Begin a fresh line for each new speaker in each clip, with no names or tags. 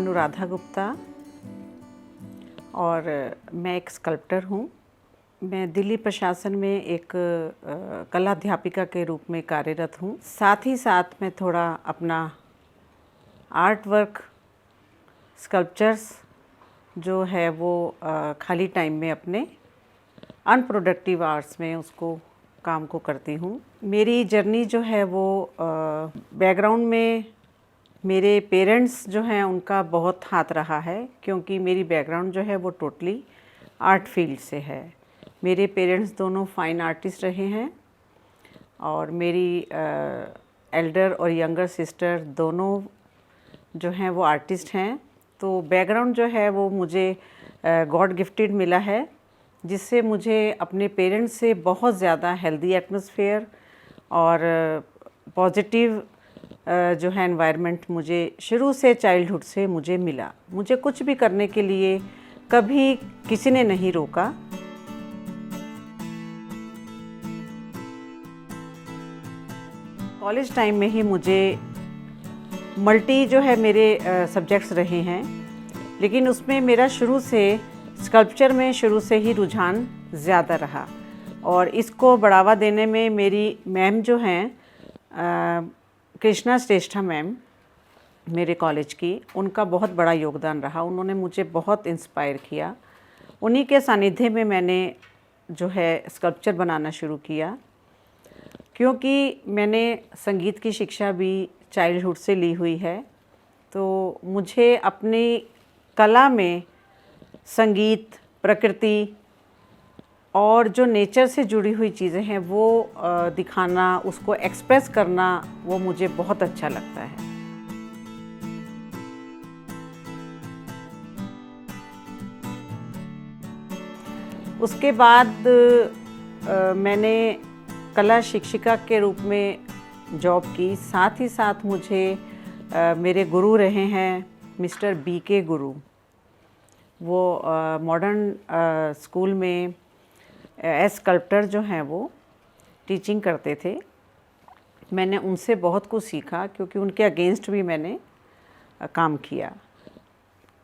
अनुराधा गुप्ता और मैं एक स्कल्प्टर हूँ। मैं दिल्ली प्रशासन में एक कला अध्यापिका के रूप में कार्यरत हूँ। साथ ही साथ मैं थोड़ा अपना आर्ट वर्क, स्कल्पचर्स जो है वो खाली टाइम में अपने अनप्रोडक्टिव आवर्स में उसको काम को करती हूँ। मेरी जर्नी जो है वो बैकग्राउंड में मेरे पेरेंट्स जो हैं उनका बहुत हाथ रहा है, क्योंकि मेरी बैकग्राउंड जो है वो टोटली आर्ट फील्ड से है। मेरे पेरेंट्स दोनों फाइन आर्टिस्ट रहे हैं और मेरी एल्डर और यंगर सिस्टर दोनों जो हैं वो आर्टिस्ट हैं। तो बैकग्राउंड जो है वो मुझे गॉड गिफ्टेड मिला है, जिससे मुझे अपने पेरेंट्स से बहुत ज़्यादा हेल्दी एटमॉस्फेयर और पॉजिटिव जो है एनवायरनमेंट मुझे शुरू से चाइल्डहुड से मुझे मिला। मुझे कुछ भी करने के लिए कभी किसी ने नहीं रोका। कॉलेज टाइम में ही मुझे मल्टी जो है मेरे सब्जेक्ट्स रहे हैं, लेकिन उसमें मेरा शुरू से स्कल्पचर में शुरू से ही रुझान ज़्यादा रहा और इसको बढ़ावा देने में मेरी मैम जो हैं कृष्णा श्रेष्ठा मैम मेरे कॉलेज की, उनका बहुत बड़ा योगदान रहा। उन्होंने मुझे बहुत इंस्पायर किया। उन्हीं के सानिध्य में मैंने जो है स्कल्पचर बनाना शुरू किया, क्योंकि मैंने संगीत की शिक्षा भी चाइल्डहुड से ली हुई है। तो मुझे अपनी कला में संगीत, प्रकृति और जो नेचर से जुड़ी हुई चीज़ें हैं वो दिखाना, उसको एक्सप्रेस करना, वो मुझे बहुत अच्छा लगता है। उसके बाद मैंने कला शिक्षिका के रूप में जॉब की। साथ ही साथ मुझे मेरे गुरु रहे हैं मिस्टर BK गुरु। वो मॉडर्न स्कूल में एज स्कल्प्टर जो हैं वो टीचिंग करते थे। मैंने उनसे बहुत कुछ सीखा, क्योंकि उनके अगेंस्ट भी मैंने काम किया।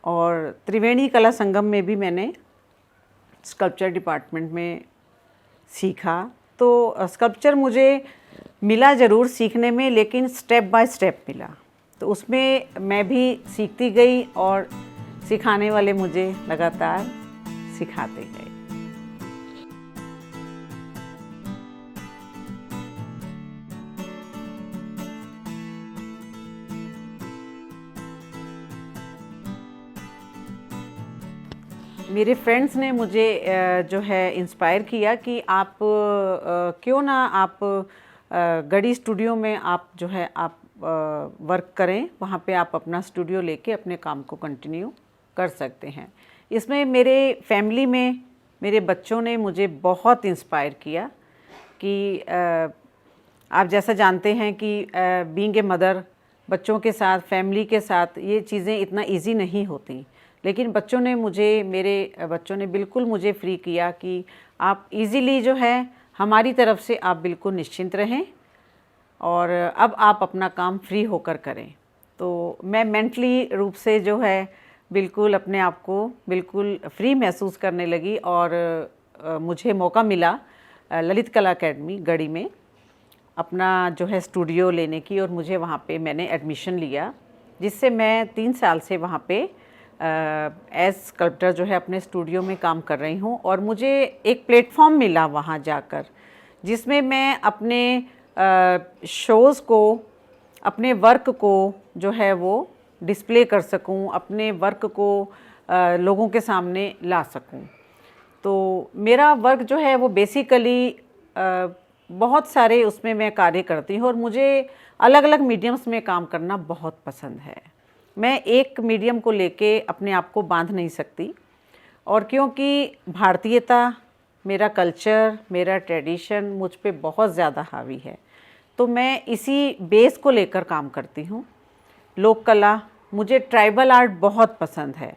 और त्रिवेणी कला संगम में भी मैंने स्कल्पचर डिपार्टमेंट में सीखा। तो स्कल्पचर मुझे मिला ज़रूर सीखने में, लेकिन स्टेप बाय स्टेप मिला। तो उसमें मैं भी सीखती गई और सिखाने वाले मुझे लगातार सिखाते गए। मेरे फ्रेंड्स ने मुझे जो है इंस्पायर किया कि आप क्यों ना आप गढ़ी स्टूडियो में आप जो है आप वर्क करें। वहाँ पे आप अपना स्टूडियो लेके अपने काम को कंटिन्यू कर सकते हैं। इसमें मेरे फैमिली में मेरे बच्चों ने मुझे बहुत इंस्पायर किया कि आप जैसा जानते हैं कि बीइंग ए मदर, बच्चों के साथ, फैमिली के साथ ये चीज़ें इतना इजी नहीं होती, लेकिन बच्चों ने मुझे, मेरे बच्चों ने बिल्कुल मुझे फ्री किया कि आप इजीली जो है हमारी तरफ से आप बिल्कुल निश्चिंत रहें और अब आप अपना काम फ्री होकर करें। तो मैं मेंटली रूप से जो है बिल्कुल अपने आप को बिल्कुल फ्री महसूस करने लगी और मुझे मौका मिला ललित कला अकेडमी गढ़ी में अपना जो है स्टूडियो लेने की, और मुझे वहाँ पे मैंने एडमिशन लिया, जिससे मैं 3 साल से वहाँ पे एज स्कल्प्टर जो है अपने स्टूडियो में काम कर रही हूँ। और मुझे एक प्लेटफॉर्म मिला वहाँ जाकर, जिसमें मैं अपने शोज़ को, अपने वर्क को जो है वो डिस्प्ले कर सकूँ, अपने वर्क को लोगों के सामने ला सकूँ। तो मेरा वर्क जो है वो बेसिकली बहुत सारे उसमें मैं कार्य करती हूँ और मुझे अलग अलग मीडियम्स में काम करना बहुत पसंद है। मैं एक मीडियम को लेके अपने आप को बांध नहीं सकती, और क्योंकि भारतीयता, मेरा कल्चर, मेरा ट्रेडिशन मुझ पे बहुत ज़्यादा हावी है, तो मैं इसी बेस को लेकर काम करती हूँ। लोक कला, मुझे ट्राइबल आर्ट बहुत पसंद है,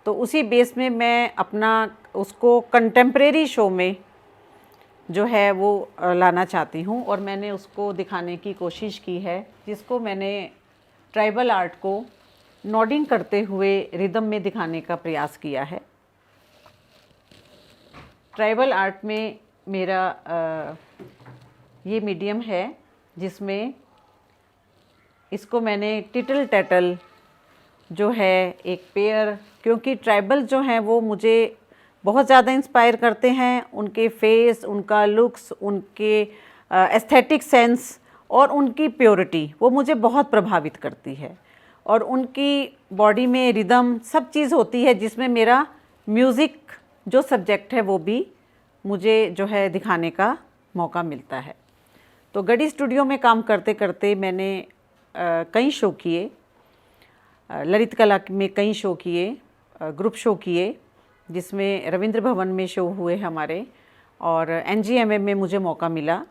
तो उसी बेस में मैं अपना उसको कंटेम्प्रेरी शो में जो है वो लाना चाहती हूँ, और मैंने उसको दिखाने की कोशिश की है, जिसको मैंने ट्राइबल आर्ट को नॉडिंग करते हुए रिदम में दिखाने का प्रयास किया है। ट्राइबल आर्ट में मेरा ये मीडियम है जिसमें इसको मैंने टिटल टैटल जो है एक पेयर, क्योंकि ट्राइबल जो हैं वो मुझे बहुत ज़्यादा इंस्पायर करते हैं। उनके फेस, उनका लुक्स, उनके एस्थेटिक सेंस और उनकी प्योरिटी वो मुझे बहुत प्रभावित करती है। और उनकी बॉडी में रिदम सब चीज़ होती है जिसमें मेरा म्यूज़िक जो सब्जेक्ट है वो भी मुझे जो है दिखाने का मौका मिलता है। तो गढ़ी स्टूडियो में काम करते करते मैंने कई शो किए, ललित कला में कई शो किए, ग्रुप शो किए, जिसमें रविंद्र भवन में शो हुए हमारे, और NGMA में मुझे मौका मिला,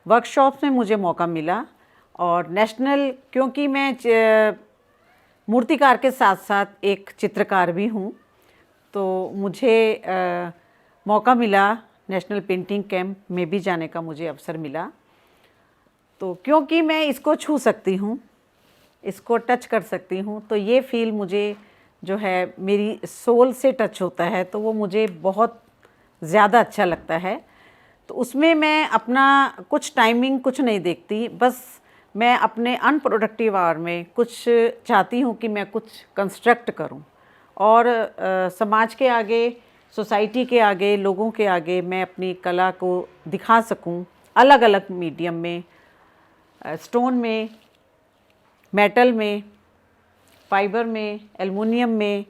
वर्कशॉप्स में मुझे मौका मिला, और नेशनल, क्योंकि मैं मूर्तिकार के साथ साथ एक चित्रकार भी हूँ, तो मुझे मौका मिला नेशनल पेंटिंग कैंप में भी जाने का मुझे अवसर मिला। तो क्योंकि मैं इसको छू सकती हूँ, इसको टच कर सकती हूँ, तो ये फील मुझे जो है मेरी सोल से टच होता है, तो वो मुझे बहुत ज़्यादा अच्छा लगता है। तो उसमें मैं अपना कुछ टाइमिंग कुछ नहीं देखती, बस मैं अपने अनप्रोडक्टिव आवर में कुछ चाहती हूँ कि मैं कुछ कंस्ट्रक्ट करूँ और समाज के आगे, सोसाइटी के आगे, लोगों के आगे मैं अपनी कला को दिखा सकूँ अलग अलग मीडियम में, स्टोन में, मेटल में, फाइबर में, एल्युमिनियम में।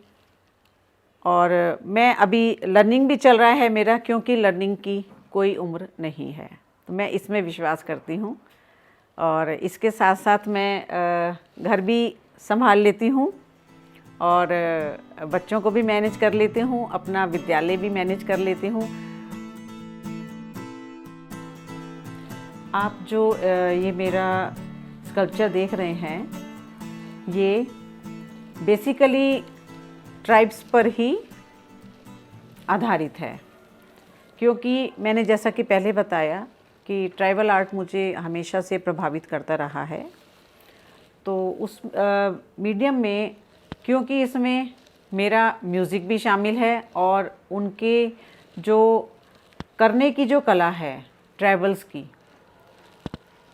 और मैं अभी लर्निंग भी चल रहा है मेरा, क्योंकि लर्निंग की कोई उम्र नहीं है, तो मैं इसमें विश्वास करती हूँ। और इसके साथ साथ मैं घर भी संभाल लेती हूँ और बच्चों को भी मैनेज कर लेती हूँ, अपना विद्यालय भी मैनेज कर लेती हूँ। आप जो ये मेरा स्कल्पचर देख रहे हैं, ये बेसिकली ट्राइब्स पर ही आधारित है, क्योंकि मैंने जैसा कि पहले बताया कि ट्राइबल आर्ट मुझे हमेशा से प्रभावित करता रहा है। तो उस मीडियम में, क्योंकि इसमें मेरा म्यूज़िक भी शामिल है और उनके जो करने की जो कला है ट्राइबल्स की,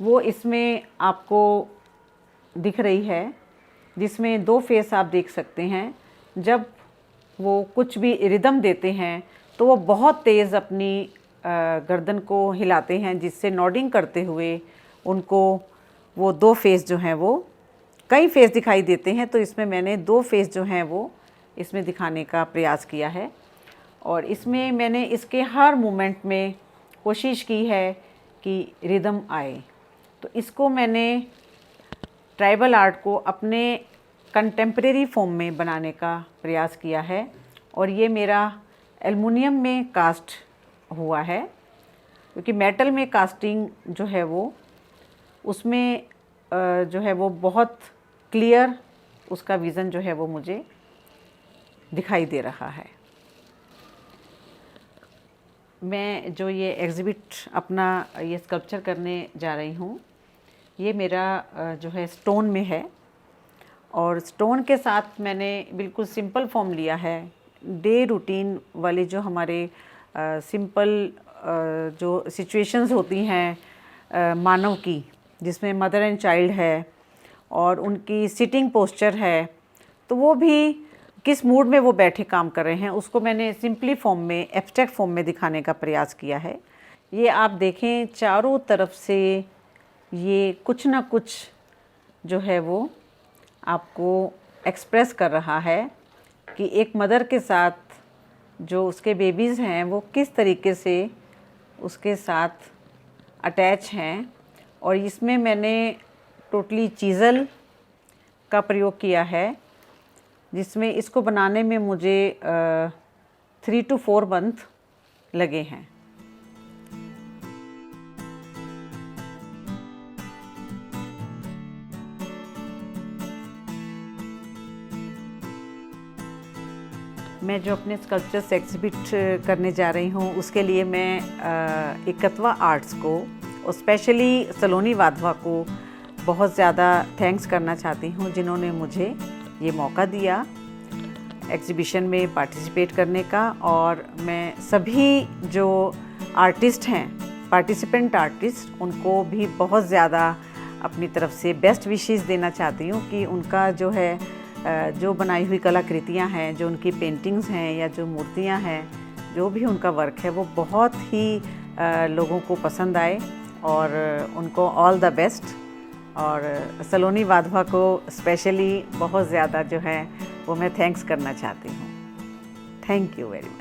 वो इसमें आपको दिख रही है, जिसमें दो फेस आप देख सकते हैं। जब वो कुछ भी रिदम देते हैं तो वो बहुत तेज़ अपनी गर्दन को हिलाते हैं, जिससे नॉडिंग करते हुए उनको वो दो फेस जो हैं, वो कई फेस दिखाई देते हैं। तो इसमें मैंने दो फेस जो हैं वो इसमें दिखाने का प्रयास किया है, और इसमें मैंने इसके हर मोमेंट में कोशिश की है कि रिदम आए। तो इसको मैंने ट्राइबल आर्ट को अपने कंटेम्प्रेरी फॉर्म में बनाने का प्रयास किया है, और ये मेरा एल्युमिनियम में कास्ट हुआ है, क्योंकि मेटल में कास्टिंग जो है वो उसमें जो है वो बहुत क्लियर उसका विज़न जो है वो मुझे दिखाई दे रहा है। मैं जो ये एग्ज़िबिट अपना ये स्कल्पचर करने जा रही हूँ, ये मेरा जो है स्टोन में है, और स्टोन के साथ मैंने बिल्कुल सिंपल फॉर्म लिया है। डे रूटीन वाले जो हमारे सिंपल जो सिचुएशंस होती हैं मानव की, जिसमें मदर एंड चाइल्ड है और उनकी सिटिंग पोस्चर है, तो वो भी किस मूड में वो बैठे काम कर रहे हैं, उसको मैंने सिंपली फॉर्म में, एब्स्ट्रैक्ट फॉर्म में दिखाने का प्रयास किया है। ये आप देखें, चारों तरफ से ये कुछ ना कुछ जो है वो आपको एक्सप्रेस कर रहा है कि एक मदर के साथ जो उसके बेबीज़ हैं वो किस तरीके से उसके साथ अटैच हैं। और इसमें मैंने टोटली चीज़ल का प्रयोग किया है, जिसमें इसको बनाने में मुझे 3 to 4 मंथ लगे हैं। मैं जो अपने स्कल्पचर्स एग्जिबिट करने जा रही हूँ, उसके लिए मैं एकत्वा आर्ट्स को और स्पेशली सलोनी वाधवा को बहुत ज़्यादा थैंक्स करना चाहती हूँ, जिन्होंने मुझे ये मौका दिया एग्ज़िबिशन में पार्टिसिपेट करने का। और मैं सभी जो आर्टिस्ट हैं, पार्टिसिपेंट आर्टिस्ट, उनको भी बहुत ज़्यादा अपनी तरफ से बेस्ट विशेस देना चाहती हूँ कि उनका जो है जो बनाई हुई कलाकृतियाँ हैं, जो उनकी पेंटिंग्स हैं या जो मूर्तियाँ हैं, जो भी उनका वर्क है, वो बहुत ही लोगों को पसंद आए और उनको ऑल द बेस्ट। और सलोनी वाधवा को स्पेशली बहुत ज़्यादा जो है वो मैं थैंक्स करना चाहती हूँ। Thank you very much.